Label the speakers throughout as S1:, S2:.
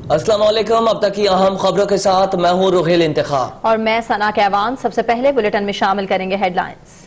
S1: अस्सलाम वालेकुम। अब तक की अहम खबरों के साथ मैं हूँ रुहेल इंतखाब
S2: और मैं सना कहवान। सबसे पहले बुलेटिन में शामिल करेंगे हेडलाइंस।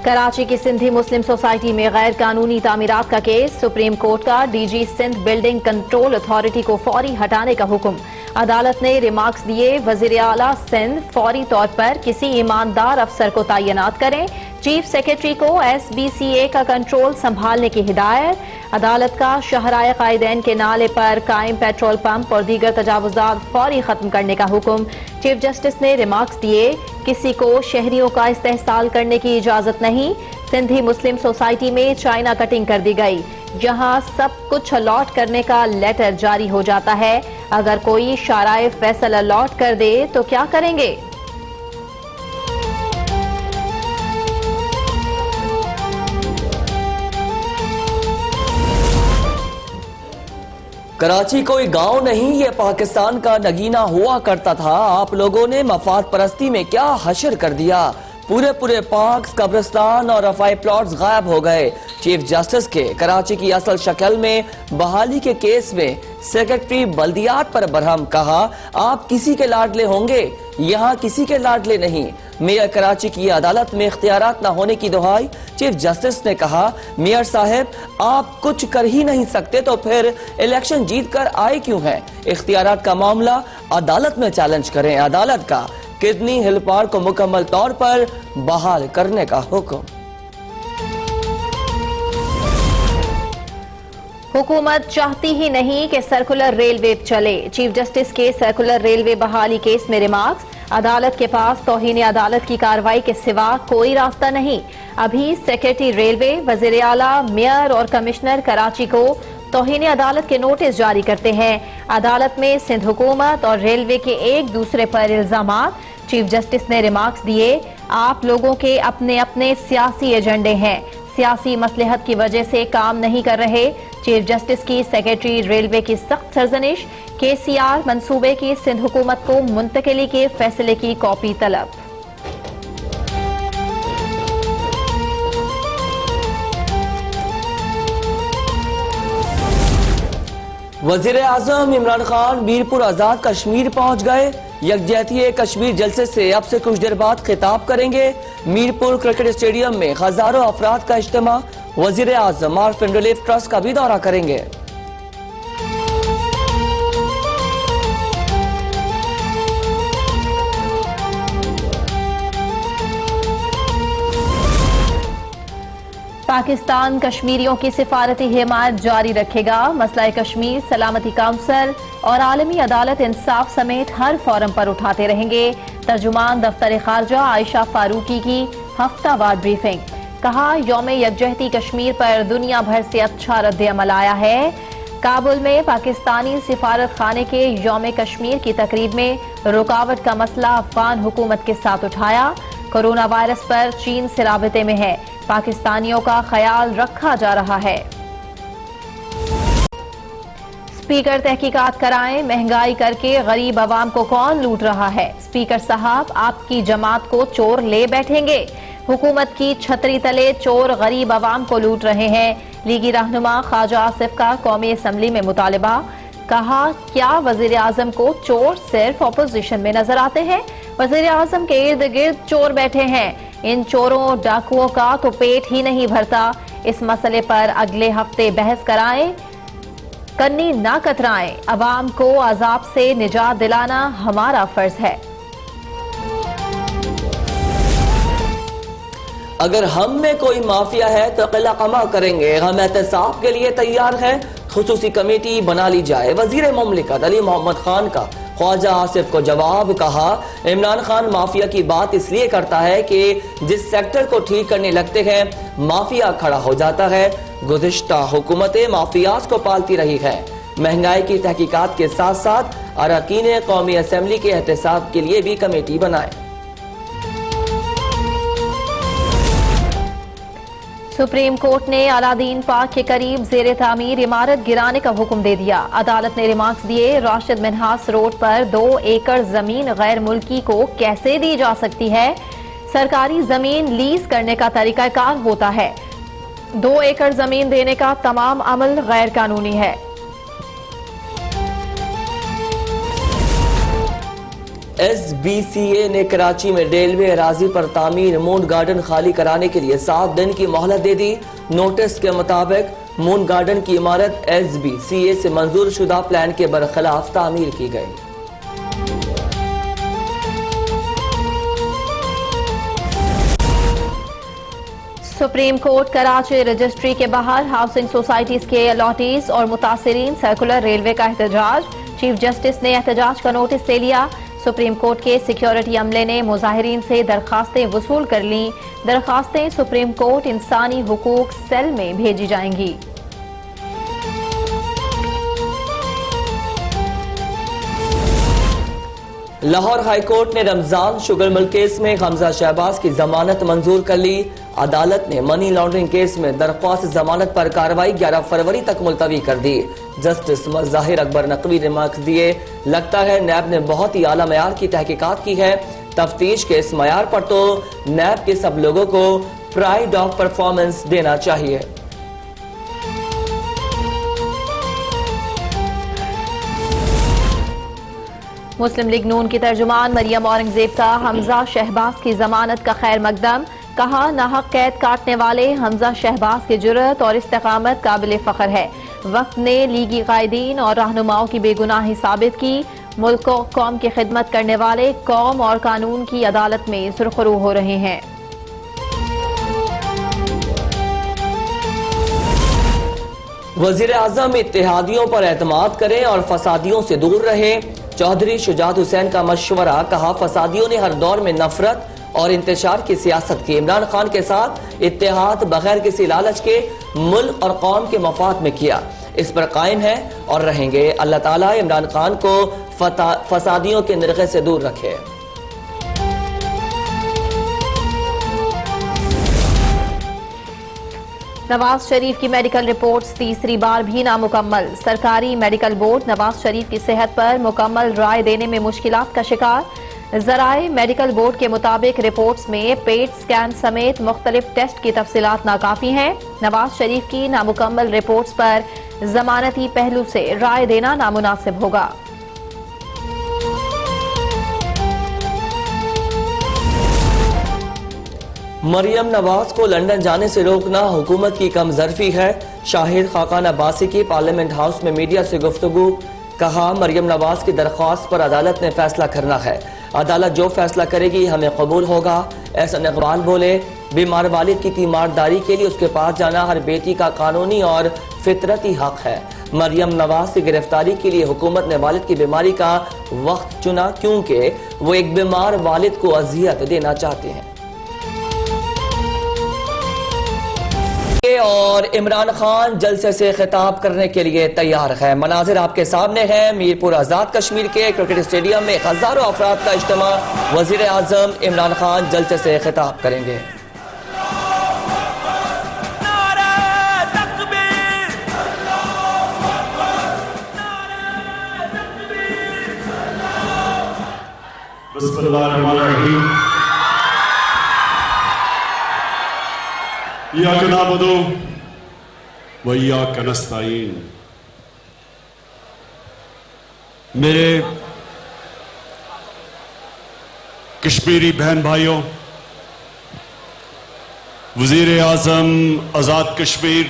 S2: कराची की सिंधी मुस्लिम सोसाइटी में गैर कानूनी तामीरात का केस, सुप्रीम कोर्ट का DG Sindh building control authority को फौरी हटाने का हुक्म। अदालत ने रिमार्क्स दिए, वजीर आला सिंध फौरी तौर पर किसी ईमानदार अफसर को तैनात करें। चीफ सेक्रेटरी को SBCA का कंट्रोल संभालने की हिदायत। अदालत का शहराए कायदैन के नाले पर कायम पेट्रोल पंप और दीगर तजावुजात फौरी खत्म करने का हुक्म। चीफ जस्टिस ने रिमार्क्स दिए, किसी को शहरियों का इस्तेहसाल करने की इजाजत नहीं। सिंधी मुस्लिम सोसाइटी में चाइना कटिंग कर दी गई, जहां सब कुछ अलॉट करने का लेटर जारी हो जाता है। अगर कोई शराए फैसल अलॉट कर दे तो क्या करेंगे?
S1: कराची कोई गांव नहीं, ये पाकिस्तान का नगीना हुआ करता था। आप लोगों ने मफाद परस्ती में क्या हशर कर दिया। पूरे पार्क्स, कब्रिस्तान और रफाई प्लॉट्स गायब हो गए। चीफ जस्टिस के कराची की असल शक्ल में बहाली के केस में सेक्रेटरी बल्दियात पर बरहम, कहा आप किसी के लाडले होंगे, यहाँ किसी के लाडले नहीं। मेयर कराची की अदालत में इख्तियारात न होने की दुहाई। चीफ जस्टिस ने कहा, मेयर साहब आप कुछ कर ही नहीं सकते तो फिर इलेक्शन जीत कर आए क्यों हैं। इख्तियारात का मामला अदालत में चैलेंज करें। अदालत का किडनी हिल पार्क को मुकम्मल तौर पर बहाल करने का हुक्म।
S2: हुकूमत चाहती ही नहीं कि सर्कुलर रेलवे चले। चीफ जस्टिस के सर्कुलर रेलवे बहाली केस में रिमार्क्स, अदालत के पास तौहीन अदालत की कार्रवाई के सिवा कोई रास्ता नहीं। अभी सेक्रेटरी रेलवे, वजीर आला, मेयर और कमिश्नर कराची को तौहीन अदालत के नोटिस जारी करते हैं। अदालत में सिंध हुकूमत और रेलवे के एक दूसरे पर इल्जामात। चीफ जस्टिस ने रिमार्क्स दिए, आप लोगों के अपने अपने सियासी एजेंडे हैं, सियासी मसलहत की वजह से काम नहीं कर रहे। चीफ जस्टिस की सेक्रेटरी रेलवे की सख्त सरजनिश। KCR मंसूबे की सिंध हुकूमत को मुंतकिली के फैसले की कॉपी तलब।
S1: वजीर आजम इमरान खान मीरपुर आजाद कश्मीर पहुंच गए। यकजहती कश्मीर जलसे से अब से कुछ देर बाद खिताब करेंगे। मीरपुर क्रिकेट स्टेडियम में हजारों अफराद का इज्तिमा। वजीर आजम ऑर्फन रिलीफ ट्रस्ट का भी दौरा करेंगे।
S2: पाकिस्तान कश्मीरियों की सिफारती हिमायत जारी रखेगा। मसला कश्मीर सलामती काउंसिल और आलमी अदालत इंसाफ समेत हर फोरम पर उठाते रहेंगे। तर्जुमान दफ्तर खारजा आयशा फारूकी की हफ्तावार ब्रीफिंग, कहा यौम यकजहती कश्मीर पर दुनिया भर से अच्छा रद्द अमल आया है। काबुल में पाकिस्तानी सिफारत खाने के यौम कश्मीर की तकरीब में रुकावट का मसला अफगान हुकूमत के साथ उठाया। कोरोना वायरस पर चीन से राबते में है, पाकिस्तानियों का ख्याल रखा जा रहा है। स्पीकर तहकीकात कराएं, महंगाई करके गरीब आवाम को कौन लूट रहा है। स्पीकर साहब आपकी जमात को चोर ले बैठेंगे। हुकूमत की छतरी तले चोर गरीब आवाम को लूट रहे हैं। लीगी रहनुमा ख्वाजा आसिफ का कौमी असम्बली में मुतालबा, कहा क्या वजीर आजम को चोर सिर्फ अपोजिशन में नजर आते हैं। वजीर आजम के इर्द गिर्द चोर बैठे हैं, इन चोरों डाकुओं का तो पेट ही नहीं भरता। इस मसले पर अगले हफ्ते बहस कराएं, कन्नी ना कतराएं। अवाम को अजाब से निजात दिलाना हमारा फर्ज है।
S1: अगर हम में कोई माफिया है तो किला कमा करेंगे। हम एहतसाब के लिए तैयार हैं। खुसूसी कमेटी बना ली जाए। वजीर मुमलिकत अली मोहम्मद खान का ख्वाजा आसिफ को जवाब, कहा इमरान खान माफिया की बात इसलिए करता है कि जिस सेक्टर को ठीक करने लगते हैं माफिया खड़ा हो जाता है। गुज़िश्ता हुकूमतें माफियाज को पालती रही है। महंगाई की तहकीकात के साथ साथ अरकान कौमी असम्बली के एहतसाब के लिए भी कमेटी बनाए।
S2: सुप्रीम कोर्ट ने अलादीन पार्क के करीब जेर तामीर इमारत गिराने का हुक्म दे दिया। अदालत ने रिमार्क्स दिए, राशिद मिन्हास रोड पर 2 एकड़ जमीन गैर मुल्की को कैसे दी जा सकती है। सरकारी जमीन लीज करने का तरीकाकार होता है। 2 एकड़ जमीन देने का तमाम अमल गैर कानूनी है।
S1: SBCA ने कराची में रेलवे अराजी पर तामीर मून गार्डन खाली कराने के लिए 7 दिन की मोहलत दे दी। नोटिस के मुताबिक मून गार्डन की इमारत SBCA से मंजूर शुदा प्लान के बरखिलाफ तामीर की गई।
S2: सुप्रीम कोर्ट कराची रजिस्ट्री के बाहर हाउसिंग सोसाइटीज के अलॉटीज और मुतासरीन सर्कुलर रेलवे का एहतजाज। चीफ जस्टिस ने एहतजाज का नोटिस ले लिया। सुप्रीम कोर्ट के सिक्योरिटी अमले ने मुजाहिरीन से दरखास्तें वसूल कर लीं। दरखास्तें सुप्रीम कोर्ट इंसानी हुकूक सेल में भेजी जाएंगी।
S1: लाहौर हाई कोर्ट ने रमजान शुगर मिल केस में हमजा शहबाज की जमानत मंजूर कर ली। अदालत ने मनी लॉन्ड्रिंग केस में दरख्वास्त जमानत पर कार्रवाई 11 फरवरी तक मुलतवी कर दी। जस्टिस जाहिर अकबर नकवी रिमार्क्स दिए, लगता है नैब ने बहुत ही आला मयार की तहकीकात की है। तफ्तीश के इस मयार पर तो नैब के सब लोगों को प्राइड ऑफ परफॉर्मेंस देना चाहिए।
S2: मुस्लिम लीग नून की तर्जुमान मरियम औरंगजेब का हमजा शहबाज की जमानत का खैर मकदम। कहा, नाहक कैद काटने वाले हमजा शहबाज की जुर्रत और इस्तेकामत काबिल फख्र है। वक्त ने लीगी कायदीन और रहनुमाओं की बेगुनाही साबित की। मुल्क को कौम की खिदमत करने वाले कौम और कानून की अदालत में सुरखरू हो रहे हैं।
S1: वजीर आजम इत्तेहादियों पर एतमाद करें और फसादियों से दूर रहें। चौधरी शुजात हुसैन का मशवरा। कहा, फसादियों ने हर दौर में नफरत और इंतशार की सियासत की। इमरान खान के साथ इत्तेहाद बगैर किसी लालच के मुल्क और कौम के मफाद में किया। इस पर कायम है और रहेंगे। अल्लाह ताला इमरान खान को फसादियों के निर्गे से दूर रखे।
S2: नवाज शरीफ की मेडिकल रिपोर्ट्स तीसरी बार भी नामुकम्मल। सरकारी मेडिकल बोर्ड नवाज शरीफ की सेहत पर मुकम्मल राय देने में मुश्किलात का शिकार। जराए मेडिकल बोर्ड के मुताबिक रिपोर्ट्स में पेट स्कैन समेत मुख्तलिफ टेस्ट की तफसीलात नाकाफी हैं। नवाज शरीफ की नामुकम्मल रिपोर्ट्स पर जमानती पहलू से राय देना नामुनासिब होगा।
S1: मरियम नवाज को लंदन जाने से रोकना हुकूमत की कमजरफी है। शाहिद खाकान अब्बासी की पार्लियामेंट हाउस में मीडिया से गुफ्तगू। कहा, मरियम नवाज की दरख्वास्त पर अदालत ने फैसला करना है। अदालत जो फैसला करेगी हमें कबूल होगा। एहसन इकबाल बोले, बीमार वालिद की तीमारदारी के लिए उसके पास जाना हर बेटी का कानूनी और फितरती हक है। मरियम नवाज की गिरफ्तारी के लिए हुकूमत ने वालिद की बीमारी का वक्त चुना क्योंकि वो एक बीमार वालिद को अजियत देना चाहते हैं। और इमरान खान जलसे से खिताब करने के लिए तैयार है। मनाजिर आपके सामने है। मीरपुर आजाद कश्मीर के क्रिकेट स्टेडियम में हजारों अफराद का इज्तिमा। वजीर आजम इमरान खान जलसे से खिताब करेंगे।
S3: बिस्मिल्लाहिर्रहमानिर्रहीम। इय्याका नअबुदु व इय्याका नस्तईन। मेरे कश्मीरी बहन भाइयों, वजीर आजम आजाद कश्मीर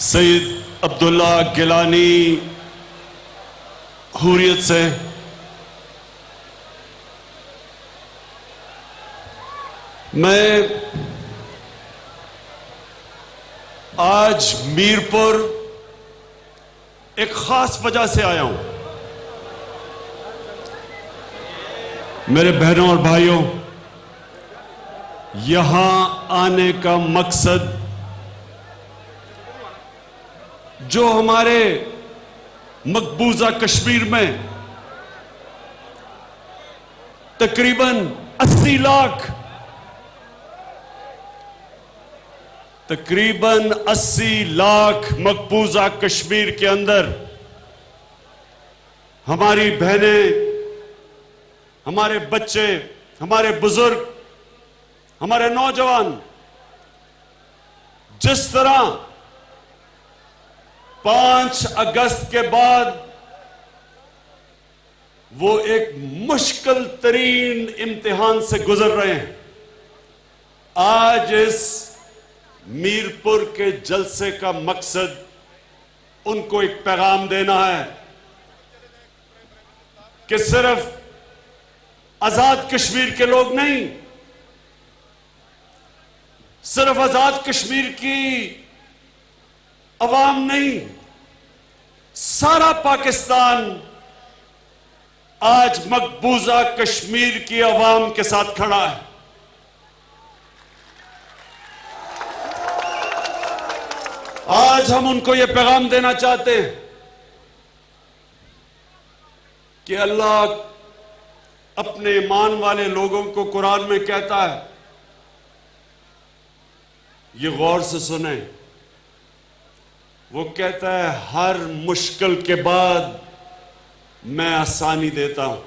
S3: सईद अब्दुल्ला गिलानी हुर्रियत से मैं आज मीरपुर एक खास वजह से आया हूं। मेरे बहनों और भाइयों, यहां आने का मकसद जो हमारे मकबूजा कश्मीर में तकरीबन 80 लाख मकबूजा कश्मीर के अंदर हमारी बहनें, हमारे बच्चे, हमारे बुजुर्ग, हमारे नौजवान जिस तरह 5 अगस्त के बाद वो एक मुश्किल तरीन इम्तिहान से गुजर रहे हैं, आज इस मीरपुर के जलसे का मकसद उनको एक पैगाम देना है कि सिर्फ आजाद कश्मीर के लोग नहीं, सिर्फ आजाद कश्मीर की अवाम नहीं, सारा पाकिस्तान आज मकबूजा कश्मीर की अवाम के साथ खड़ा है। आज हम उनको यह पैगाम देना चाहते हैं कि अल्लाह अपने ईमान वाले लोगों को कुरान में कहता है, ये गौर से सुने, वो कहता है हर मुश्किल के बाद मैं आसानी देता हूं।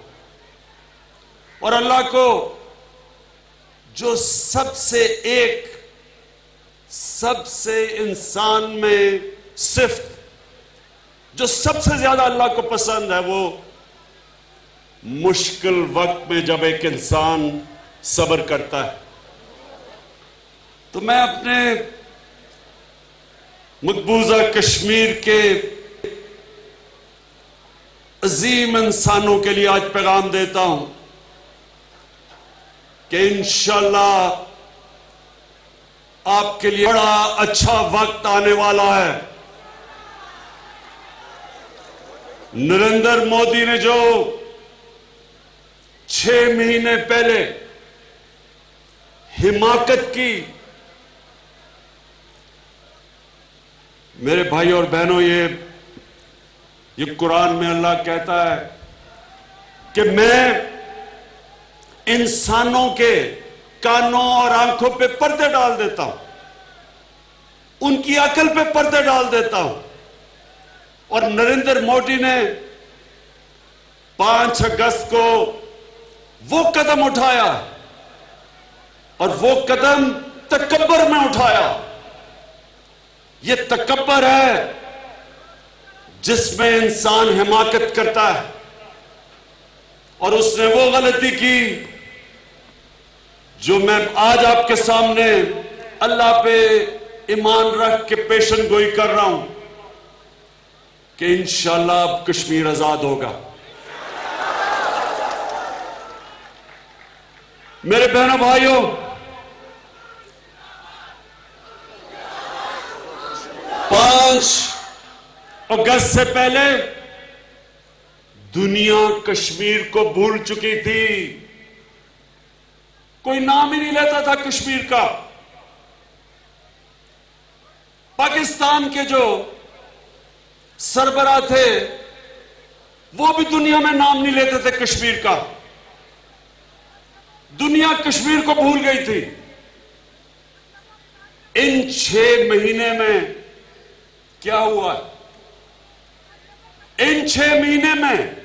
S3: और अल्लाह को जो सबसे इंसान में सिफ्त जो सबसे ज्यादा अल्लाह को पसंद है, वो मुश्किल वक्त में जब एक इंसान सब्र करता है। तो मैं अपने मकबूजा कश्मीर के अजीम इंसानों के लिए आज पैगाम देता हूं कि इंशाअल्लाह आपके लिए बड़ा अच्छा वक्त आने वाला है। नरेंद्र मोदी ने जो 6 महीने पहले हिमाकत की, मेरे भाई और बहनों, ये कुरान में अल्लाह कहता है कि मैं इंसानों के कानों और आंखों पे पर्दे डाल देता हूं, उनकी अकल पे पर्दे डाल देता हूं। और नरेंद्र मोदी ने 5 अगस्त को वो कदम उठाया, और वो कदम तकब्बर में उठाया। ये तकब्बर है जिसमें इंसान हिमाकत करता है, और उसने वो गलती की जो मैं आज आपके सामने अल्लाह पे ईमान रख के पेशन गोई कर रहा हूं कि इंशाअल्लाह अब कश्मीर आजाद होगा। मेरे बहनों भाइयों, अगस्त से पहले दुनिया कश्मीर को भूल चुकी थी, कोई नाम ही नहीं लेता था कश्मीर का। पाकिस्तान के जो सरबराह थे वो भी दुनिया में नाम नहीं लेते थे कश्मीर का। दुनिया कश्मीर को भूल गई थी। इन 6 महीने में क्या हुआ? इन 6 महीने में